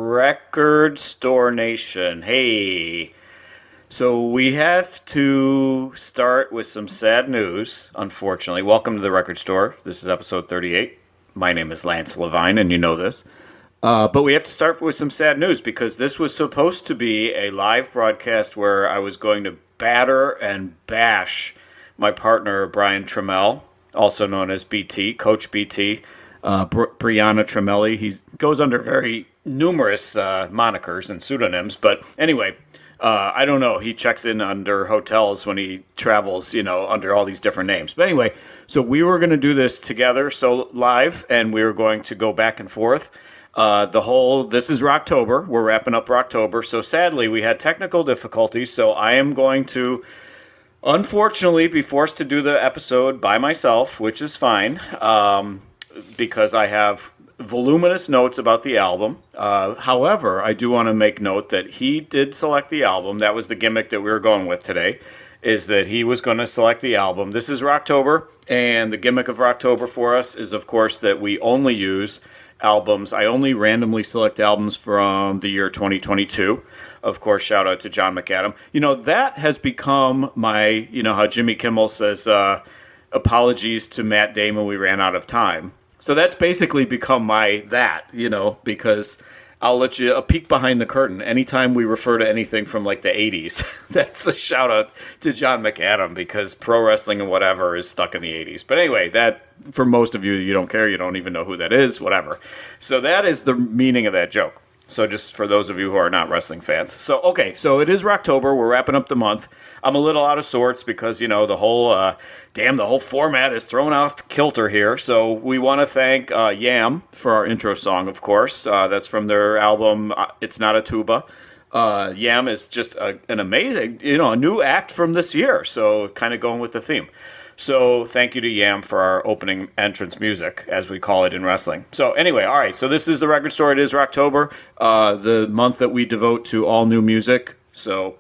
Record Store Nation. Hey. So we have to start with some sad news, unfortunately. Welcome to the Record Store. This is episode 38. My name is Lance Levine, and you know this. But we have to start with some sad news because this was supposed to be a live broadcast where I was going to batter and bash my partner, Brian Trammell, also known as BT, Coach BT. Brianna Tramelli. He goes under very numerous monikers and pseudonyms, but anyway, I don't know. He checks in under hotels when he travels, under all these different names. But anyway, so we were going to do this together, so live, and we were going to go back and forth. This is Rocktober. We're wrapping up Rocktober, so sadly we had technical difficulties, so I am going to unfortunately be forced to do the episode by myself, which is fine. Because I have voluminous notes about the album. However, I do want to make note that he did select the album. That was the gimmick that we were going with today, is that he was going to select the album. This is Rocktober, and the gimmick of Rocktober for us is, of course, that we only use albums. I only randomly select albums from the year 2022. Of course, shout out to John McAdam. That has become my, how Jimmy Kimmel says, apologies to Matt Damon, we ran out of time. So that's basically become because I'll let you a peek behind the curtain. Anytime we refer to anything from like the 80s, that's the shout out to John McAdam because pro wrestling and whatever is stuck in the 80s. But anyway, that for most of you, you don't care. You don't even know who that is, whatever. So that is the meaning of that joke. So just for those of you who are not wrestling fans. So it is Rocktober. We're wrapping up the month. I'm a little out of sorts because, the whole format is thrown off kilter here. So we want to thank Yam for our intro song, of course. That's from their album, It's Not a Tuba. Yam is just an amazing, a new act from this year. So kind of going with the theme. So thank you to Yam for our opening entrance music, as we call it in wrestling. So anyway, all right. So this is the Record Store. It is Rocktober, the month that we devote to all new music. So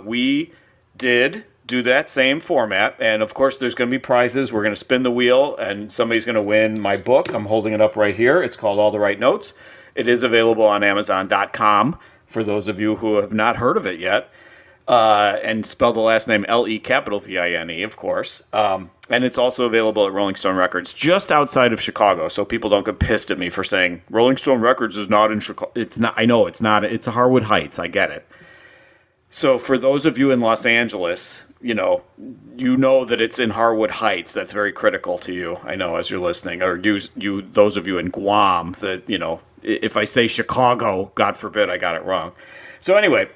we did do that same format. And, of course, there's going to be prizes. We're going to spin the wheel, and somebody's going to win my book. I'm holding it up right here. It's called All the Right Notes. It is available on Amazon.com for those of you who have not heard of it yet. And spell the last name LEVINE, of course. And it's also available at Rolling Stone Records, just outside of Chicago, so people don't get pissed at me for saying Rolling Stone Records is not in Chicago. It's not. I know it's not. It's Harwood Heights. I get it. So for those of you in Los Angeles, you know that it's in Harwood Heights. That's very critical to you. I know as you're listening, or those of you in Guam. That if I say Chicago, God forbid, I got it wrong. So anyway.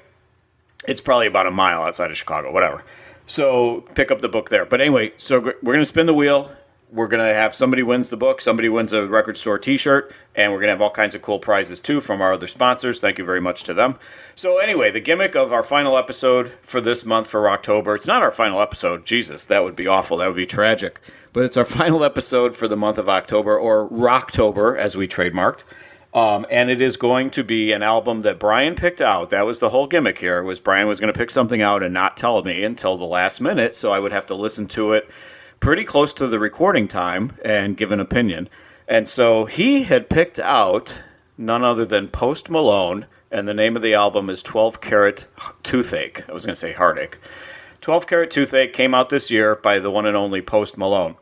It's probably about a mile outside of Chicago, whatever. So pick up the book there. But anyway, so we're going to spin the wheel. We're going to have somebody wins the book, somebody wins a Record Store t-shirt, and we're going to have all kinds of cool prizes, too, from our other sponsors. Thank you very much to them. So anyway, the gimmick of our final episode for this month for Rocktober, it's not our final episode. Jesus, that would be awful. That would be tragic. But it's our final episode for the month of October, or Rocktober, as we trademarked. And it is going to be an album that Brian picked out. That was the whole gimmick here, was Brian was going to pick something out and not tell me until the last minute, so I would have to listen to it pretty close to the recording time and give an opinion. And so he had picked out none other than Post Malone, and the name of the album is 12 Carat Toothache. I was going to say Heartache. 12 Carat Toothache came out this year by the one and only Post Malone.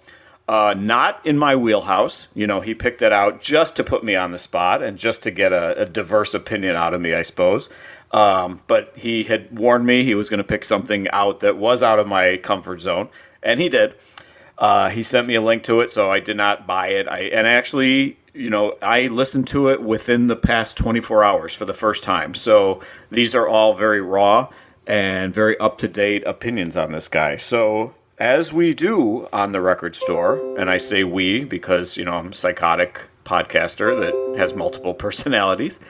Not in my wheelhouse. He picked it out just to put me on the spot and just to get a diverse opinion out of me, I suppose. But he had warned me he was going to pick something out that was out of my comfort zone, and he did. He sent me a link to it, so I did not buy it. I listened to it within the past 24 hours for the first time. So these are all very raw and very up-to-date opinions on this guy. So as we do on the Record Store, and I say we because, I'm a psychotic podcaster that has multiple personalities.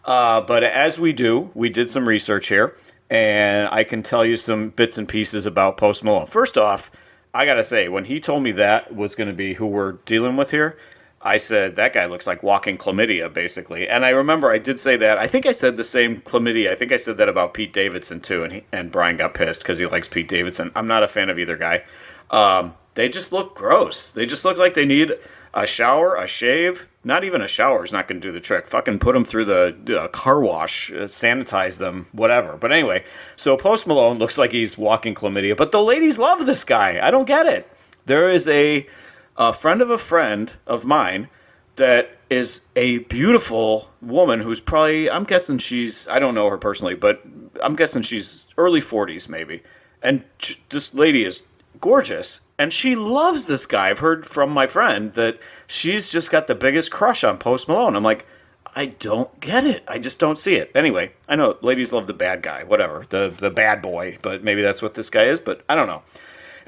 But as we do, we did some research here, and I can tell you some bits and pieces about Post Malone. First off, I got to say, when he told me that was going to be who we're dealing with here, I said, that guy looks like walking chlamydia, basically. And I remember I did say that. I think I said the same chlamydia. I think I said that about Pete Davidson, too. And Brian got pissed because he likes Pete Davidson. I'm not a fan of either guy. They just look gross. They just look like they need A shower, a shave, not even a shower is not going to do the trick. Fucking put them through the car wash, sanitize them, whatever. But anyway, so Post Malone looks like he's walking chlamydia, but the ladies love this guy. I don't get it. There is a friend of mine that is a beautiful woman who's probably, I'm guessing I don't know her personally, but I'm guessing she's early 40s maybe. And this lady is gorgeous, and she loves this guy. I've heard from my friend that she's just got the biggest crush on Post Malone. I'm like, I don't get it. I just don't see it. Anyway, I know ladies love the bad guy, whatever, the bad boy, but maybe that's what this guy is, but I don't know.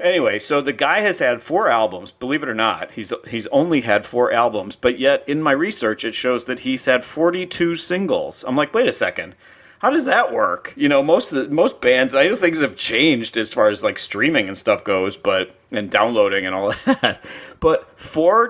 Anyway, so the guy has had 4 albums. Believe it or not, he's only had 4 albums, but yet in my research it shows that he's had 42 singles. I'm like, wait a second. How does that work? You know, most bands, I know things have changed as far as like streaming and stuff goes, and downloading and all that. But 4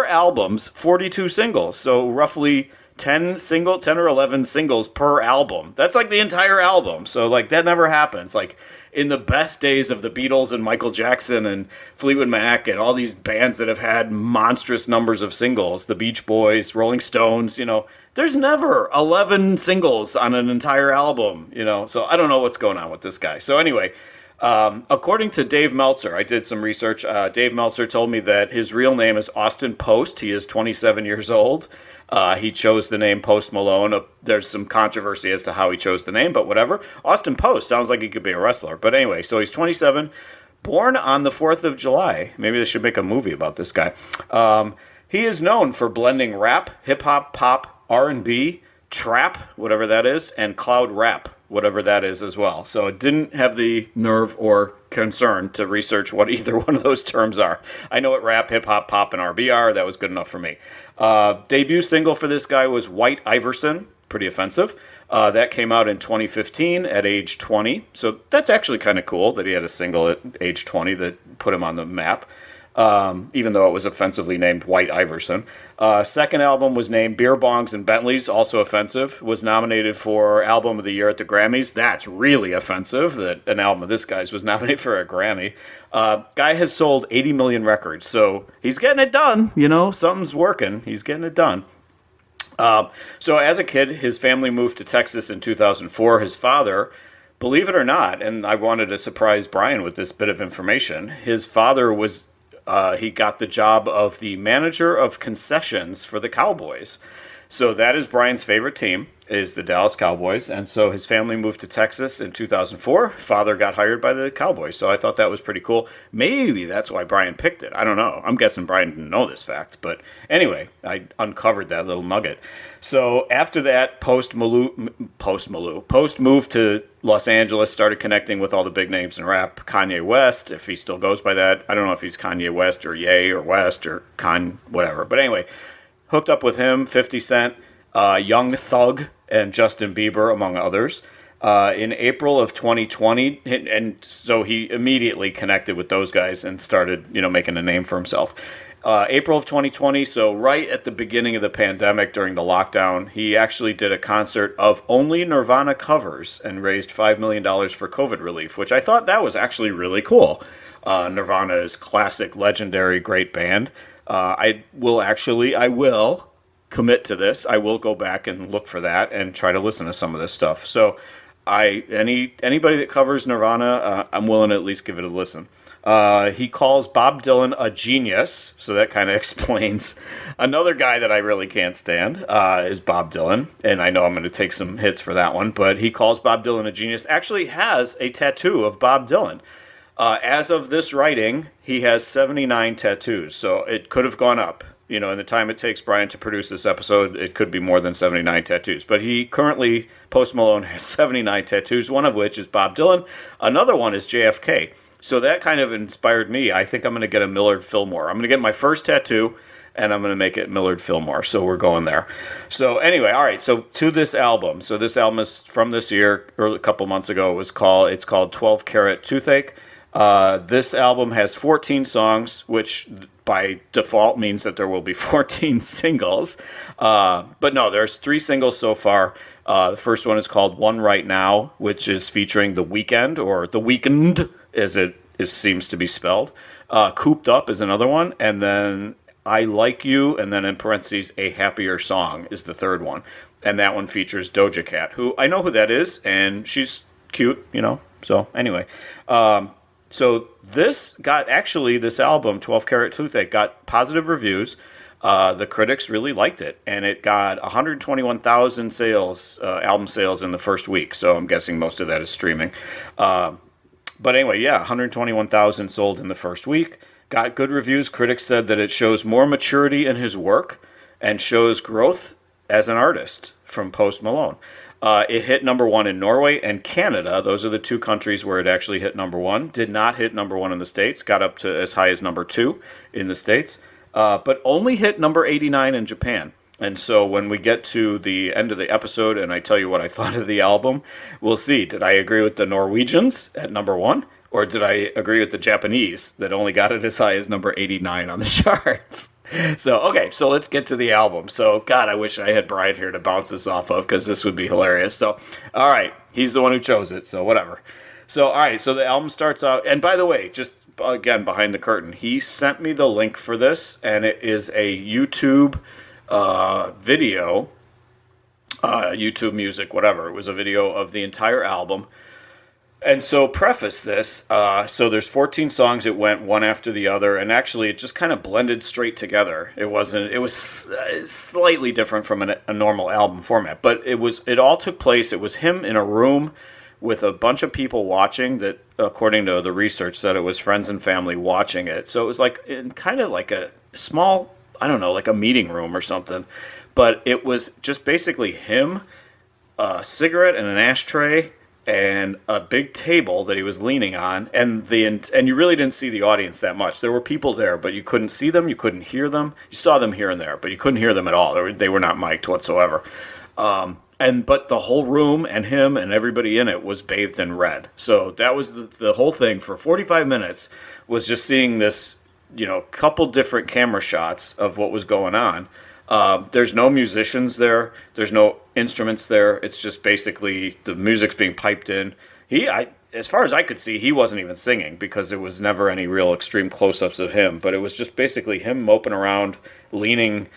albums, 42 singles. So roughly 10 or 11 singles per album. That's like the entire album. So like that never happens. Like in the best days of the Beatles and Michael Jackson and Fleetwood Mac and all these bands that have had monstrous numbers of singles, the Beach Boys, Rolling Stones, you know, there's never 11 singles on an entire album, you know. So I don't know what's going on with this guy. So anyway, according to Dave Meltzer, I did some research. Dave Meltzer told me that his real name is Austin Post. He is 27 years old. He chose the name Post Malone. There's some controversy as to how he chose the name, but whatever. Austin Post sounds like he could be a wrestler. But anyway, so he's 27, born on the 4th of July. Maybe they should make a movie about this guy. He is known for blending rap, hip-hop, pop, R&B, trap, whatever that is, and cloud rap, whatever that is as well. So it didn't have the nerve or concern to research what either one of those terms are. I know what rap, hip-hop, pop, and R&B are. That was good enough for me. Debut single for this guy was White Iverson. Pretty offensive. That came out in 2015 at age 20. So that's actually kind of cool that he had a single at age 20 that put him on the map. Even though it was offensively named White Iverson. Second album was named Beer Bongs and Bentleys, also offensive. Was nominated for Album of the Year at the Grammys. That's really offensive that an album of this guy's was nominated for a Grammy. Guy has sold 80 million records, so he's getting it done. You know, something's working. He's getting it done. So as a kid, his family moved to Texas in 2004. His father, believe it or not, and I wanted to surprise Brian with this bit of information, his father was... he got the job of the manager of concessions for the Cowboys. So that is Brian's favorite team, is the Dallas Cowboys. And so his family moved to Texas in 2004. Father got hired by the Cowboys. So I thought that was pretty cool. Maybe that's why Brian picked it. I don't know. I'm guessing Brian didn't know this fact. But anyway, I uncovered that little nugget. So after that, Post moved to Los Angeles, started connecting with all the big names in rap. Kanye West, if he still goes by that. I don't know if he's Kanye West or Ye or West or whatever. But anyway, hooked up with him, 50 Cent, Young Thug, and Justin Bieber, among others. In April of 2020, and so he immediately connected with those guys and started, making a name for himself. April of 2020, so right at the beginning of the pandemic during the lockdown, he actually did a concert of only Nirvana covers and raised $5 million for COVID relief, which I thought that was actually really cool. Nirvana's classic, legendary, great band. I will commit to this. I will go back and look for that and try to listen to some of this stuff. So anybody that covers Nirvana, I'm willing to at least give it a listen. He calls Bob Dylan a genius, so that kind of explains. Another guy that I really can't stand is Bob Dylan, and I know I'm going to take some hits for that one, but he calls Bob Dylan a genius. Actually has a tattoo of Bob Dylan. As of this writing, he has 79 tattoos, so it could have gone up. In the time it takes Brian to produce this episode, it could be more than 79 tattoos. But he currently, Post Malone, has 79 tattoos, one of which is Bob Dylan. Another one is JFK. So that kind of inspired me. I think I'm going to get a Millard Fillmore. I'm going to get my first tattoo, and I'm going to make it Millard Fillmore. So we're going there. So anyway, all right. So to this album. So this album is from this year, or a couple months ago. It's called 12 Carat Toothache. This album has 14 songs, which by default means that there will be 14 singles. But no, there's 3 singles so far. The first one is called One Right Now, which is featuring The Weeknd, or The Weeknd, as it seems to be spelled. Cooped Up is another one, and then I Like You, and then in parentheses, A Happier Song is the third one. And that one features Doja Cat, who I know who that is, and she's cute, So anyway, so this album, 12 Carat Toothache, got positive reviews. The critics really liked it, and it got 121,000 album sales in the first week. So I'm guessing most of that is streaming. But anyway, yeah, 121,000 sold in the first week. Got good reviews. Critics said that it shows more maturity in his work and shows growth as an artist from Post Malone. It hit number one in Norway and Canada. Those are the two countries where it actually hit number one. Did not hit number one in the States. Got up to as high as number 2 in the States. But only hit number 89 in Japan. And so when we get to the end of the episode and I tell you what I thought of the album, we'll see. Did I agree with the Norwegians at number 1? Or did I agree with the Japanese that only got it as high as number 89 on the charts? So let's get to the album. So, God, I wish I had Brian here to bounce this off of because this would be hilarious. So, all right, he's the one who chose it, so whatever. So, all right, so the album starts out, and by the way, just again, behind the curtain, he sent me the link for this, and it is a YouTube video, YouTube music, whatever. It was a video of the entire album. And so preface this, so there's 14 songs, it went one after the other, and actually it just kind of blended straight together. It was slightly different from a normal album format, but it all took place, it was him in a room with a bunch of people watching that, according to the research, said it was friends and family watching it. So it was kind of like a small, I don't know, like a meeting room or something, but it was just basically him, a cigarette and an ashtray, and a big table that he was leaning on, and you really didn't see the audience that much. There were people there, but you couldn't see them, you couldn't hear them. You saw them here and there, but you couldn't hear them at all. They were not mic'd whatsoever. But the whole room and him and everybody in it was bathed in red. So that was the whole thing for 45 minutes was just seeing this, couple different camera shots of what was going on. There's no musicians there. There's no instruments there. It's just basically the music's being piped in. As far as I could see, he wasn't even singing because there was never any real extreme close-ups of him. But it was just basically him moping around, leaning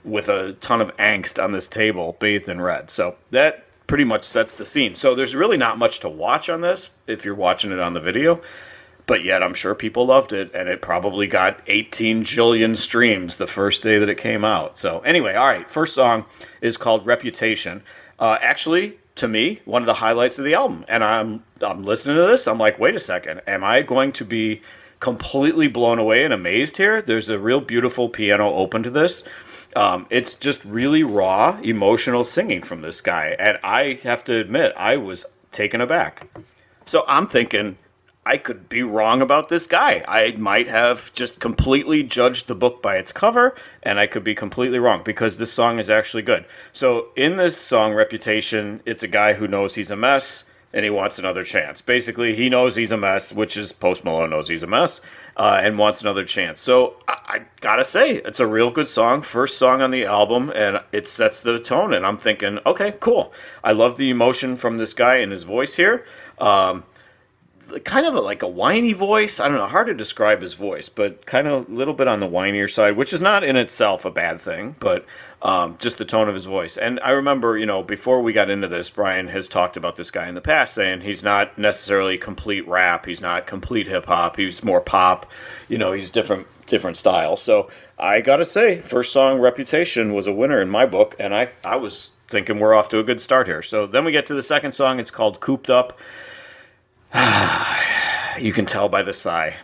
with a ton of angst on this table, bathed in red. So that pretty much sets the scene. So there's really not much to watch on this if you're watching it on the video. But yet I'm sure people loved it, and it probably got 18 jillion streams the first day that it came out. So anyway, all right, first song is called Reputation. Actually, to me, one of the highlights of the album. And I'm listening to this, I'm like, wait a second, am I going to be completely blown away and amazed here? There's a real beautiful piano open to this. It's just really raw, emotional singing from this guy. And I have to admit, I was taken aback. So I'm thinking, I could be wrong about this guy. I might have just completely judged the book by its cover, and I could be completely wrong because this song is actually good. So in this song, Reputation, it's a guy who knows he's a mess, and he wants another chance. Basically, he knows he's a mess, which is Post Malone knows he's a mess, and wants another chance. So I gotta say, it's a real good song, first song on the album, and it sets the tone, and I'm thinking, okay, cool. I love the emotion from this guy and his voice here. Kind of like a whiny voice. I don't know, hard to describe his voice, but kind of a little bit on the whinier side, which is not in itself a bad thing, but just the tone of his voice. And I remember, before we got into this, Brian has talked about this guy in the past, saying he's not necessarily complete rap, he's not complete hip-hop, he's more pop, he's different style. So I gotta say, first song, Reputation, was a winner in my book, and I was thinking we're off to a good start here. So then we get to the second song, it's called Cooped Up. You can tell by the sigh.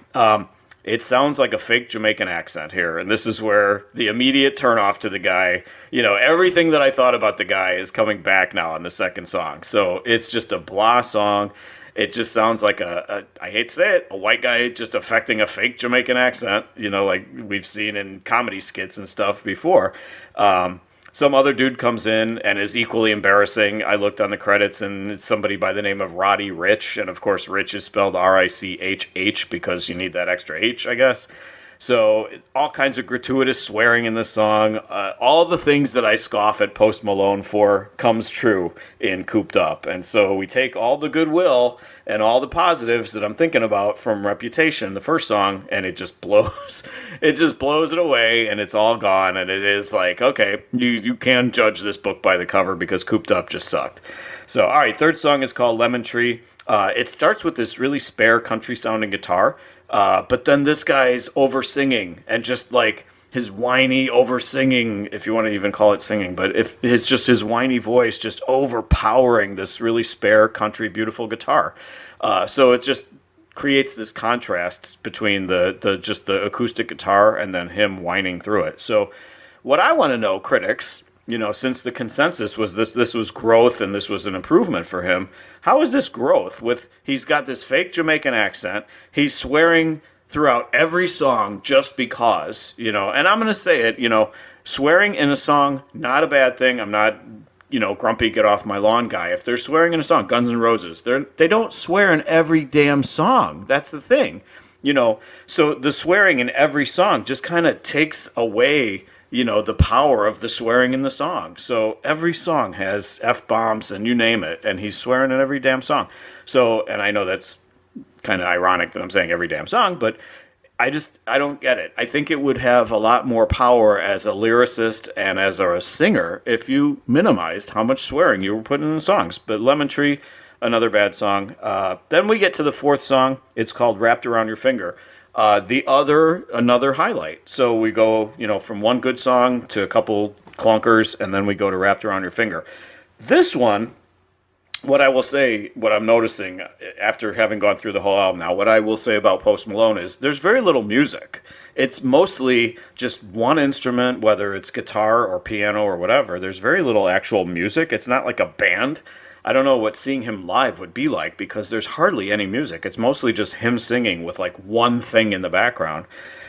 It sounds like a fake Jamaican accent here, and this is where the immediate turnoff to the guy, everything that I thought about the guy is coming back now on the second song. So it's just a blah song. It just sounds like I hate to say it, a white guy just affecting a fake Jamaican accent, like we've seen in comedy skits and stuff before. Some other dude comes in and is equally embarrassing. I looked on the credits, and it's somebody by the name of Roddy Ricch. And, of course, Rich is spelled R-I-C-H-H because you need that extra H, I guess. So all kinds of gratuitous swearing in the song. All the things that I scoff at Post Malone for comes true in Cooped Up. And so we take all the goodwill and all the positives that I'm thinking about from Reputation, the first song, and it just blows. It just blows it away, and it's all gone. And it is like, okay, you can judge this book by the cover because Cooped Up just sucked. So, all right, third song is called Lemon Tree. It starts with this really spare country-sounding guitar. But then this guy's over singing and just like his whiny over singing, if you want to even call it singing, but if it's just his whiny voice just overpowering this really spare country beautiful guitar. So it just creates this contrast between the just the acoustic guitar and then him whining through it. So what I want to know, critics, since the consensus was this was growth and this was an improvement for him, how is this growth? He's got this fake Jamaican accent, he's swearing throughout every song just because, and I'm going to say it, swearing in a song, not a bad thing. I'm not, grumpy get off my lawn guy. If they're swearing in a song, Guns N' Roses, they don't swear in every damn song. That's the thing, so the swearing in every song just kind of takes away the power of the swearing in the song. So every song has F-bombs and you name it, and he's swearing in every damn song. So, and I know that's kind of ironic that I'm saying every damn song, but I don't get it. I think it would have a lot more power as a lyricist and as a singer if you minimized how much swearing you were putting in the songs. But Lemon Tree, another bad song. Then we get to the fourth song. It's called Wrapped Around Your Finger. Another highlight. So we go, from one good song to a couple clunkers, and then we go to Wrapped Around Your Finger. This one, what I'm noticing after having gone through the whole album now, what I will say about Post Malone is there's very little music. It's mostly just one instrument, whether it's guitar or piano or whatever. There's very little actual music. It's not like a band. I don't know what seeing him live would be like because there's hardly any music. It's mostly just him singing with like one thing in the background.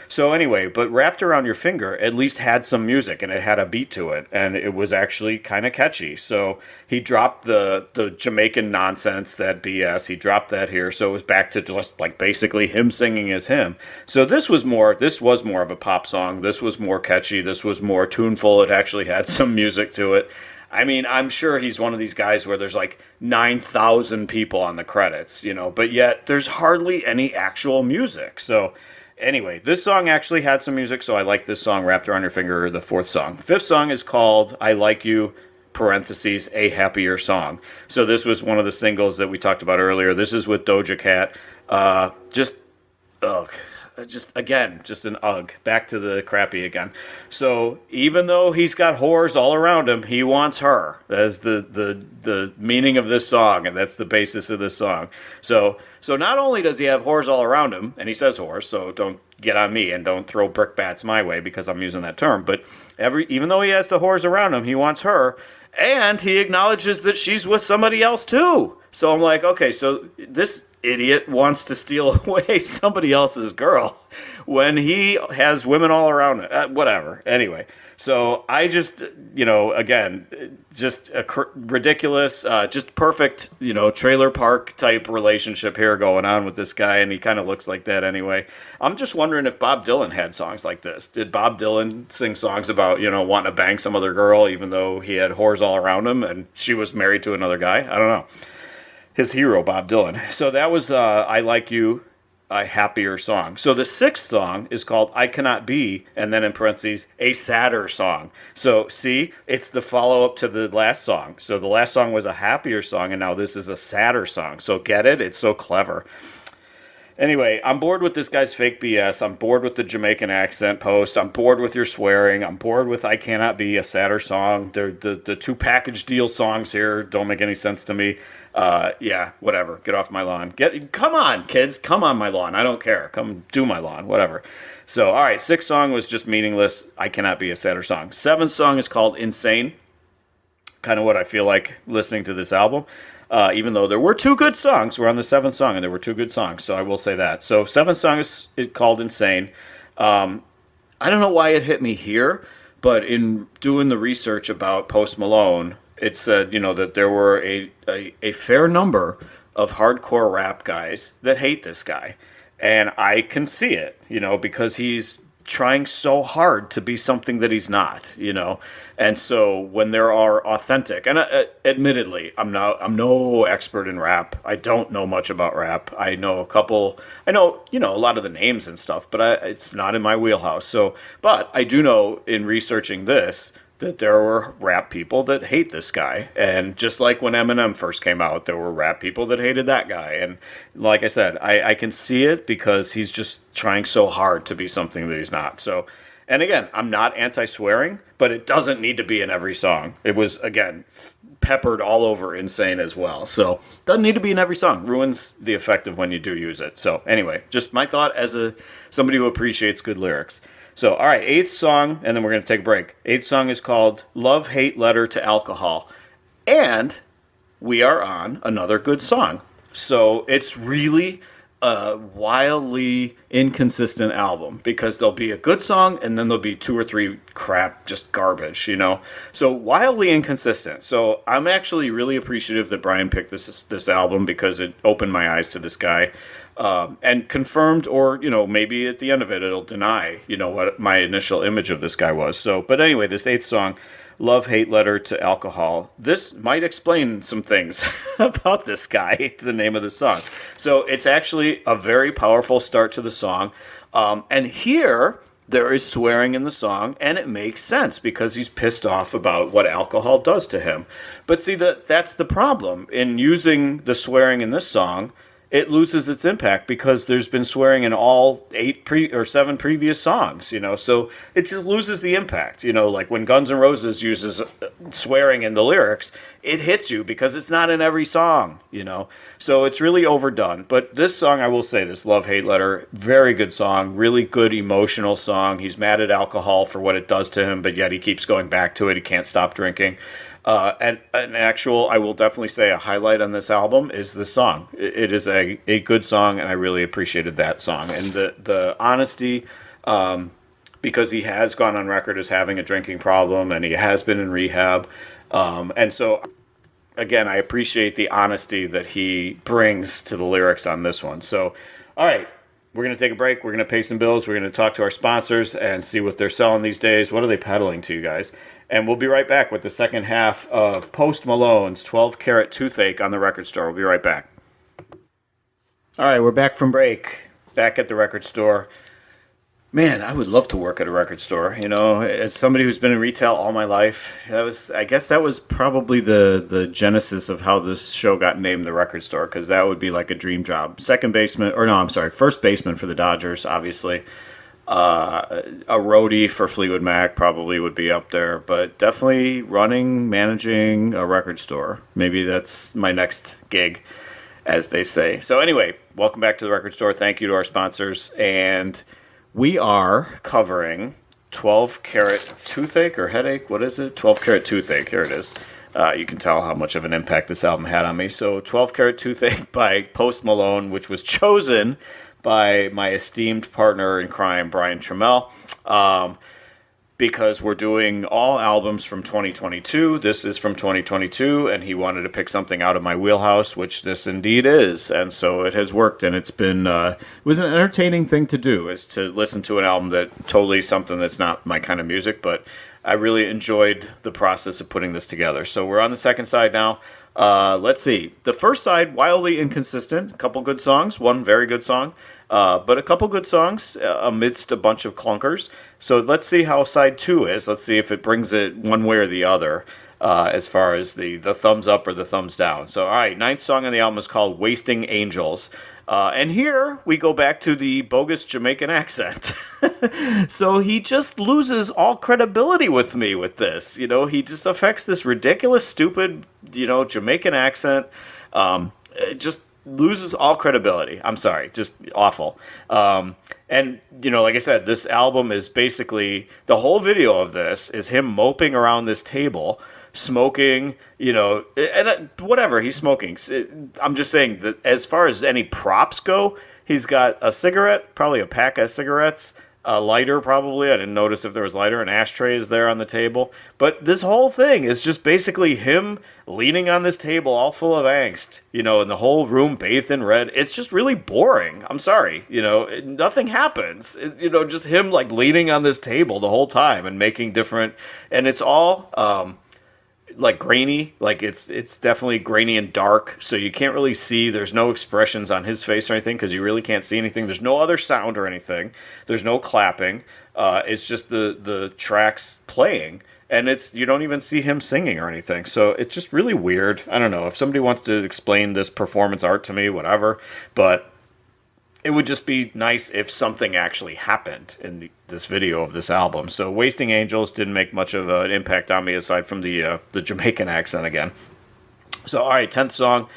So anyway, but Wrapped Around Your Finger at least had some music and it had a beat to it and it was actually kind of catchy. So he dropped the Jamaican nonsense, that BS. He dropped that here. So it was back to just like basically him singing as him. So this was more of a pop song. This was more catchy. This was more tuneful. It actually had some music to it. I mean, I'm sure he's one of these guys where there's like 9,000 people on the credits, but yet there's hardly any actual music. So anyway, this song actually had some music, so I like this song, Wrapped Around Your Finger, the fourth song. Fifth song is called I Like You, parentheses, A Happier Song. So this was one of the singles that we talked about earlier. This is with Doja Cat. Just an ugh. Back to the crappy again. So even though he's got whores all around him, he wants her. That's the meaning of this song, and that's the basis of this song. So not only does he have whores all around him, and he says whores, so don't get on me and don't throw brickbats my way because I'm using that term, but even though he has the whores around him, he wants her, and he acknowledges that she's with somebody else too. So I'm like, okay, so this idiot wants to steal away somebody else's girl when he has women all around him. Whatever. Anyway, so I just, again, just a ridiculous, just perfect, trailer park type relationship here going on with this guy, and he kind of looks like that anyway. I'm just wondering if Bob Dylan had songs like this. Did Bob Dylan sing songs about, wanting to bang some other girl even though he had whores all around him and she was married to another guy? I don't know. His hero, Bob Dylan. So that was I Like You, A Happier Song. So the sixth song is called I Cannot Be, and then in parentheses, A Sadder Song. So see, it's the follow-up to the last song. So the last song was a happier song, and now this is a sadder song. So get it? It's so clever. Anyway, I'm bored with this guy's fake BS. I'm bored with the Jamaican accent post. I'm bored with your swearing. I'm bored with I Cannot Be, A Sadder Song. The two package deal songs here don't make any sense to me. Whatever. Get off my lawn. Come on, kids. Come on my lawn. I don't care. Come do my lawn. Whatever. So, all right. Sixth song was just meaningless. I Cannot Be, A Sadder Song. Seventh song is called Insane. Kind of what I feel like listening to this album. Even though there were two good songs. We're on the seventh song, and there were two good songs, so I will say that. So seventh song is called Insane. I don't know why it hit me here, but in doing the research about Post Malone, it said, that there were a fair number of hardcore rap guys that hate this guy. And I can see it, because he's trying so hard to be something that he's not, And so when there are authentic, and admittedly, I'm no expert in rap. I don't know much about rap. I know a lot of the names and stuff, but it's not in my wheelhouse. So, but I do know in researching this that there were rap people that hate this guy. And just like when Eminem first came out, there were rap people that hated that guy. And like I said, I can see it because he's just trying so hard to be something that he's not. So, and again, I'm not anti-swearing, but it doesn't need to be in every song. It was, again, peppered all over Insane as well. So, doesn't need to be in every song. Ruins the effect of when you do use it. So, anyway, just my thought as somebody who appreciates good lyrics. So, all right, eighth song, and then we're going to take a break. Eighth song is called Love Hate Letter to Alcohol. And we are on another good song. So, it's really a wildly inconsistent album because there'll be a good song and then there'll be two or three crap, just garbage, So, wildly inconsistent. So, I'm actually really appreciative that Brian picked this album because it opened my eyes to this guy. And confirmed, or maybe at the end of it it'll deny what my initial image of this guy was. So, but anyway, this eighth song, Love Hate Letter to Alcohol, this might explain some things about this guy, the name of the song. So it's actually a very powerful start to the song, and here there is swearing in the song, and it makes sense because he's pissed off about what alcohol does to him. But see, that's the problem in using the swearing in this song. It loses its impact because there's been swearing in all 7 previous songs, so it just loses the impact. Like when Guns N' Roses uses swearing in the lyrics, it hits you because it's not in every song, so it's really overdone. But this song, I will say, this Love Hate Letter, very good song, really good emotional song. He's mad at alcohol for what it does to him, but yet he keeps going back to it. He can't stop drinking. And an actual, I will definitely say, a highlight on this album is the song. It is a good song, and I really appreciated that song. And the honesty, because he has gone on record as having a drinking problem, and he has been in rehab. And so, again, I appreciate the honesty that he brings to the lyrics on this one. So, all right. We're going to take a break. We're going to pay some bills. We're going to talk to our sponsors and see what they're selling these days. What are they peddling to you guys? And we'll be right back with the second half of Post Malone's 12 Carat Toothache on the Record Store. We'll be right back. All right, we're back from break. Back at the record store. Man, I would love to work at a record store. As somebody who's been in retail all my life, I guess that was probably the genesis of how this show got named The Record Store, because that would be like a dream job. First baseman for the Dodgers, obviously. A roadie for Fleetwood Mac probably would be up there, but definitely managing a record store. Maybe that's my next gig, as they say. So anyway, welcome back to The Record Store. Thank you to our sponsors, and we are covering 12 Carat Toothache or Headache. What is it? 12 Carat Toothache. Here it is. You can tell how much of an impact this album had on me. So 12 Carat Toothache by Post Malone, which was chosen by my esteemed partner in crime, Brian Trammell, because we're doing all albums from 2022. This is from 2022, and he wanted to pick something out of my wheelhouse, which this indeed is. And so it has worked, and it's been it was an entertaining thing to do, is to listen to an album that totally something that's not my kind of music, but I really enjoyed the process of putting this together. So we're on the second side now. Let's see. The first side, wildly inconsistent. A couple good songs, one very good song, but a couple good songs amidst a bunch of clunkers. So let's see how side 2 is. Let's see if it brings it one way or the other as far as the thumbs up or the thumbs down. So, all right, ninth song on the album is called Wasting Angels. And here we go back to the bogus Jamaican accent. So he just loses all credibility with me with this. He just affects this ridiculous, stupid, Jamaican accent. It just loses all credibility. I'm sorry, just awful. And, like I said, this album is basically, the whole video of this is him moping around this table, smoking, and whatever he's smoking. I'm just saying that as far as any props go, he's got a cigarette, probably a pack of cigarettes, A lighter, probably. I didn't notice if there was lighter. An ashtray is there on the table. But this whole thing is just basically him leaning on this table all full of angst, and the whole room bathed in red. It's just really boring. I'm sorry. Nothing happens. Just him like leaning on this table the whole time and making different, and it's all like grainy, like it's definitely grainy and dark, so you can't really see. There's no expressions on his face or anything because you really can't see anything. There's no other sound or anything. There's no clapping. It's just the tracks playing, and you don't even see him singing or anything. So it's just really weird. I don't know if somebody wants to explain this performance art to me, whatever, but it would just be nice if something actually happened in this video of this album. So Wasting Angels didn't make much of an impact on me aside from the Jamaican accent again. So, all right, 10th song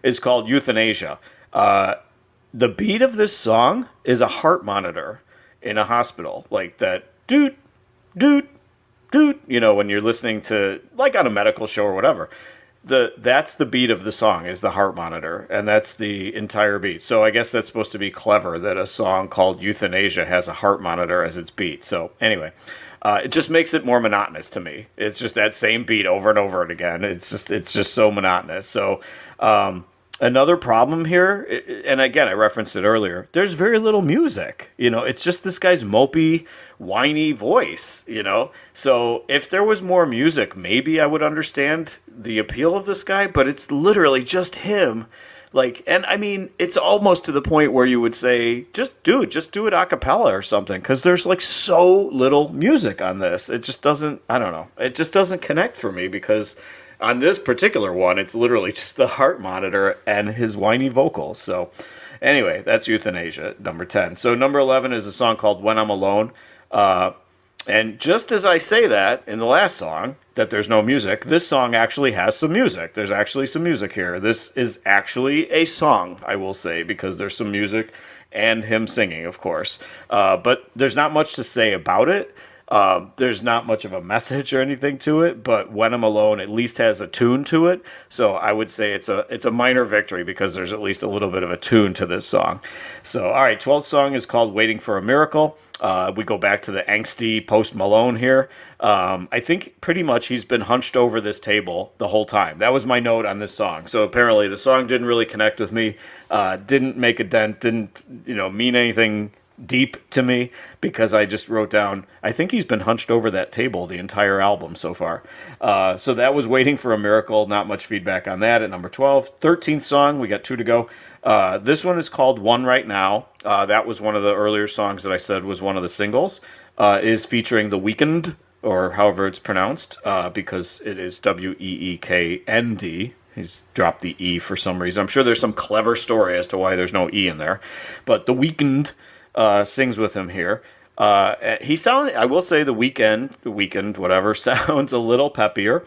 is called Euthanasia. The beat of this song is a heart monitor in a hospital. Like that doot, doot, doot, when you're listening to, like on a medical show or whatever. That's the beat of the song is the heart monitor, and that's the entire beat. So I guess that's supposed to be clever that a song called Euthanasia has a heart monitor as its beat. So anyway, it just makes it more monotonous to me. It's just that same beat over and over again. It's just so monotonous. So another problem here, and again I referenced it earlier, there's very little music. It's just this guy's mopey, whiny voice. So if there was more music, maybe I would understand the appeal of this guy, but it's literally just him. And I mean, it's almost to the point where you would say, just do it a cappella or something, because there's like so little music on this. It just doesn't, I don't know, it just doesn't connect for me, because on this particular one, it's literally just the heart monitor and his whiny vocals. So anyway, that's Euthanasia, number 10. So number 11 is a song called When I'm Alone. And just as I say that in the last song, that there's no music, this song actually has some music. There's actually some music here. This is actually a song, I will say, because there's some music and him singing, of course. But there's not much to say about it. There's not much of a message or anything to it, but When I'm Alone at least has a tune to it. So I would say it's a minor victory because there's at least a little bit of a tune to this song. So, all right, 12th song is called Waiting for a Miracle. We go back to the angsty Post Malone here. I think pretty much he's been hunched over this table the whole time. That was my note on this song. So apparently the song didn't really connect with me, didn't make a dent, didn't mean anything deep to me, because I just wrote down, I think he's been hunched over that table the entire album so far. So that was Waiting for a Miracle. Not much feedback on that at number 12. 13th song, we got 2 to go. This one is called One Right Now. That was one of the earlier songs that I said was one of the singles. Is featuring The Weeknd, or however it's pronounced, because it is Weeknd. He's dropped the E for some reason. I'm sure there's some clever story as to why there's no E in there. But The Weeknd sings with him here. I will say The Weeknd, whatever, sounds a little peppier.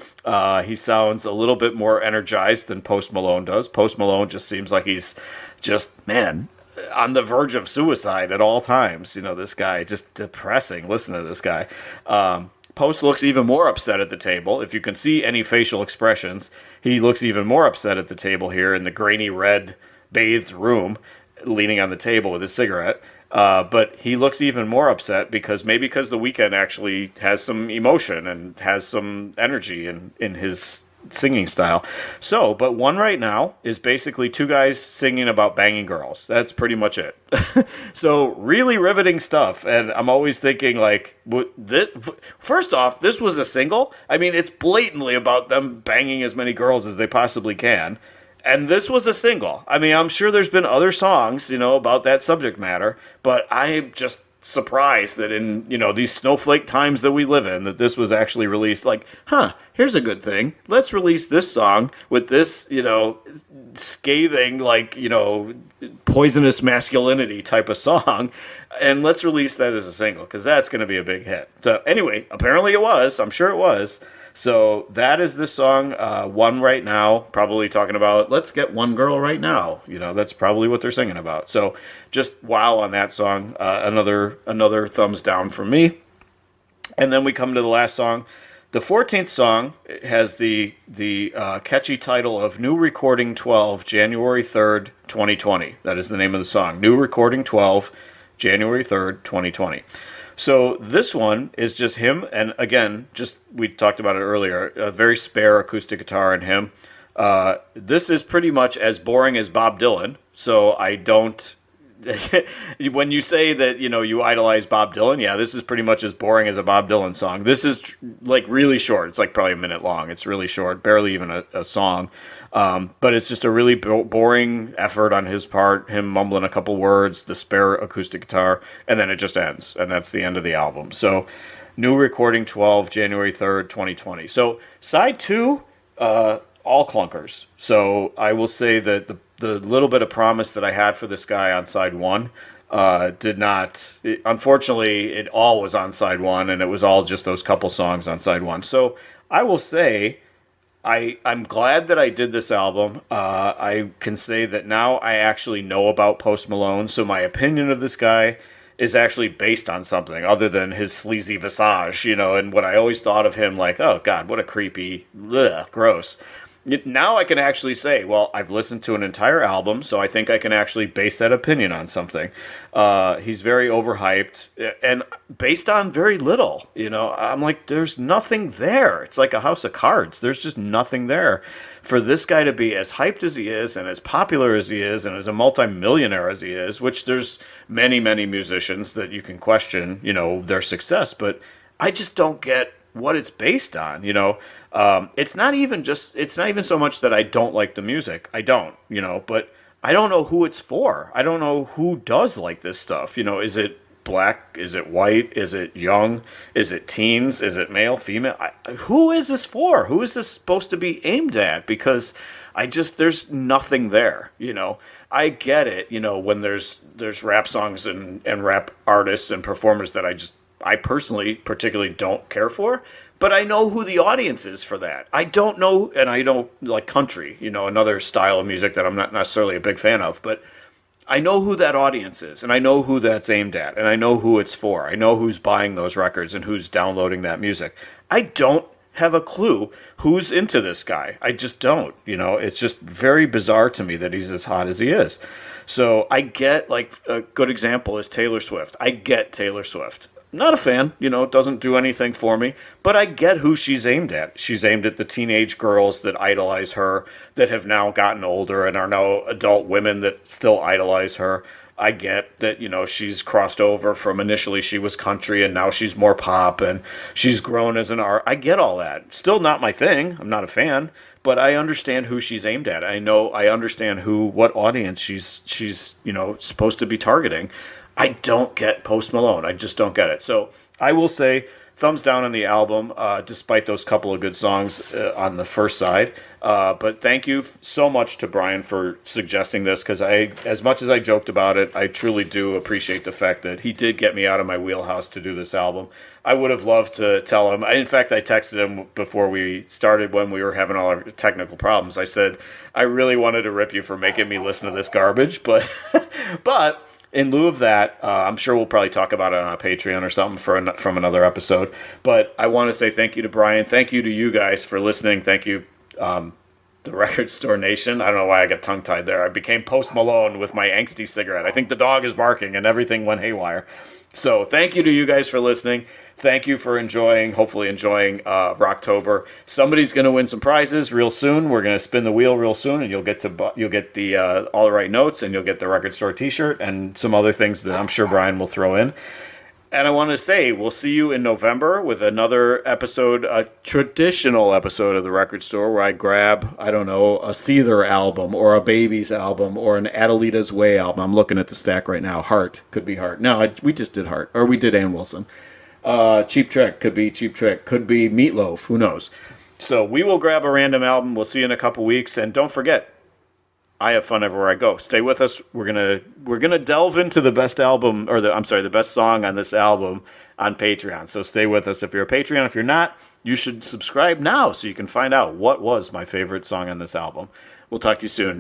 He sounds a little bit more energized than Post Malone does. Post Malone just seems like he's just, man, on the verge of suicide at all times. This guy, just depressing. Listen to this guy. Post looks even more upset at the table. If you can see any facial expressions, he looks even more upset at the table here in the grainy red bathed room, leaning on the table with his cigarette. But he looks even more upset because The Weeknd actually has some emotion and has some energy in his singing style. So, but One Right Now is basically 2 guys singing about banging girls. That's pretty much it. So, really riveting stuff. And I'm always thinking, first off, this was a single. I mean, it's blatantly about them banging as many girls as they possibly can. And this was a single. I mean, I'm sure there's been other songs, about that subject matter, but I'm just surprised that in, these snowflake times that we live in, that this was actually released. Here's a good thing. Let's release this song with this, scathing, poisonous masculinity type of song, and let's release that as a single, because that's going to be a big hit. So anyway, apparently it was. I'm sure it was. So that is the song, One Right Now, probably talking about, let's get one girl right now. That's probably what they're singing about. So just wow on that song. Another thumbs down from me. And then we come to the last song. The 14th song has the catchy title of New Recording 12, January 3rd, 2020. That is the name of the song. New Recording 12, January 3rd, 2020. So this one is just him, and again, just we talked about it earlier, a very spare acoustic guitar in him. This is pretty much as boring as Bob Dylan, so I don't... when you say that, you idolize Bob Dylan, yeah, this is pretty much as boring as a Bob Dylan song. This is like really short. It's like probably a minute long. It's really short, barely even a song. But it's just a really boring effort on his part, him mumbling a couple words, the spare acoustic guitar, and then it just ends. And that's the end of the album. So new recording 12, January 3rd, 2020. So side 2, all clunkers. So I will say that the little bit of promise that I had for this guy on side 1 did not... unfortunately, it all was on side 1, and it was all just those couple songs on side 1. So I will say I'm glad that I did this album. I can say that now I actually know about Post Malone, so my opinion of this guy is actually based on something other than his sleazy visage, and what I always thought of him like, oh, God, what a creepy, gross. Now I can actually say, well, I've listened to an entire album, so I think I can actually base that opinion on something. He's very overhyped, and based on very little. I'm like, there's nothing there. It's like a house of cards. There's just nothing there. For this guy to be as hyped as he is, and as popular as he is, and as a multimillionaire as he is, which there's many, many musicians that you can question, their success, but I just don't get what it's based on. It's not even so much that I don't like the music. I don't, but I don't know who it's for. I don't know who does like this stuff. Is it black? Is it white? Is it young? Is it teens? Is it male, female? Who is this for? Who is this supposed to be aimed at? Because there's nothing there. I get it. When there's rap songs and rap artists and performers that I personally particularly don't care for, but I know who the audience is for that. I don't know, and I know like country, another style of music that I'm not necessarily a big fan of, but I know who that audience is, and I know who that's aimed at, and I know who it's for. I know who's buying those records and who's downloading that music. I don't have a clue who's into this guy. I just don't. It's just very bizarre to me that he's as hot as he is. So I get, like, a good example is Taylor Swift. I get Taylor Swift. Not a fan, it doesn't do anything for me, but I get who she's aimed at. She's aimed at the teenage girls that idolize her, that have now gotten older and are now adult women that still idolize her. I get that, she's crossed over from initially she was country and now she's more pop and she's grown as an art. I get all that. Still not my thing. I'm not a fan, but I understand who she's aimed at. I understand what audience she's supposed to be targeting. I don't get Post Malone. I just don't get it. So I will say thumbs down on the album, despite those couple of good songs on the first side. But thank you so much to Brian for suggesting this, because as much as I joked about it, I truly do appreciate the fact that he did get me out of my wheelhouse to do this album. I would have loved to tell him. In fact, I texted him before we started when we were having all our technical problems. I said, I really wanted to rip you for making me listen to this garbage, but in lieu of that, I'm sure we'll probably talk about it on a Patreon or something from another episode. But I want to say thank you to Brian. Thank you to you guys for listening. Thank you, the Record Store Nation. I don't know why I got tongue-tied there. I became Post Malone with my angsty cigarette. I think the dog is barking and everything went haywire. So thank you to you guys for listening. Thank you for hopefully enjoying Rocktober. Somebody's going to win some prizes real soon. We're going to spin the wheel real soon, and you'll get the All the Right Notes, and you'll get the Record Store T-shirt, and some other things that I'm sure Brian will throw in. And I want to say, we'll see you in November with another episode, a traditional episode of the Record Store, where I grab, a Seether album, or a Babies album, or an Adelita's Way album. I'm looking at the stack right now. Heart. Could be Heart. No, we just did Heart. Or we did Ann Wilson. Cheap Trick. Could be Cheap Trick. Could be Meatloaf. Who knows? So we will grab a random album. We'll see you in a couple weeks. And don't forget, I have fun everywhere I go. Stay with us. We're gonna delve into the best album, the best song on this album on Patreon. So stay with us if you're a Patreon. If you're not, you should subscribe now so you can find out what was my favorite song on this album. We'll talk to you soon.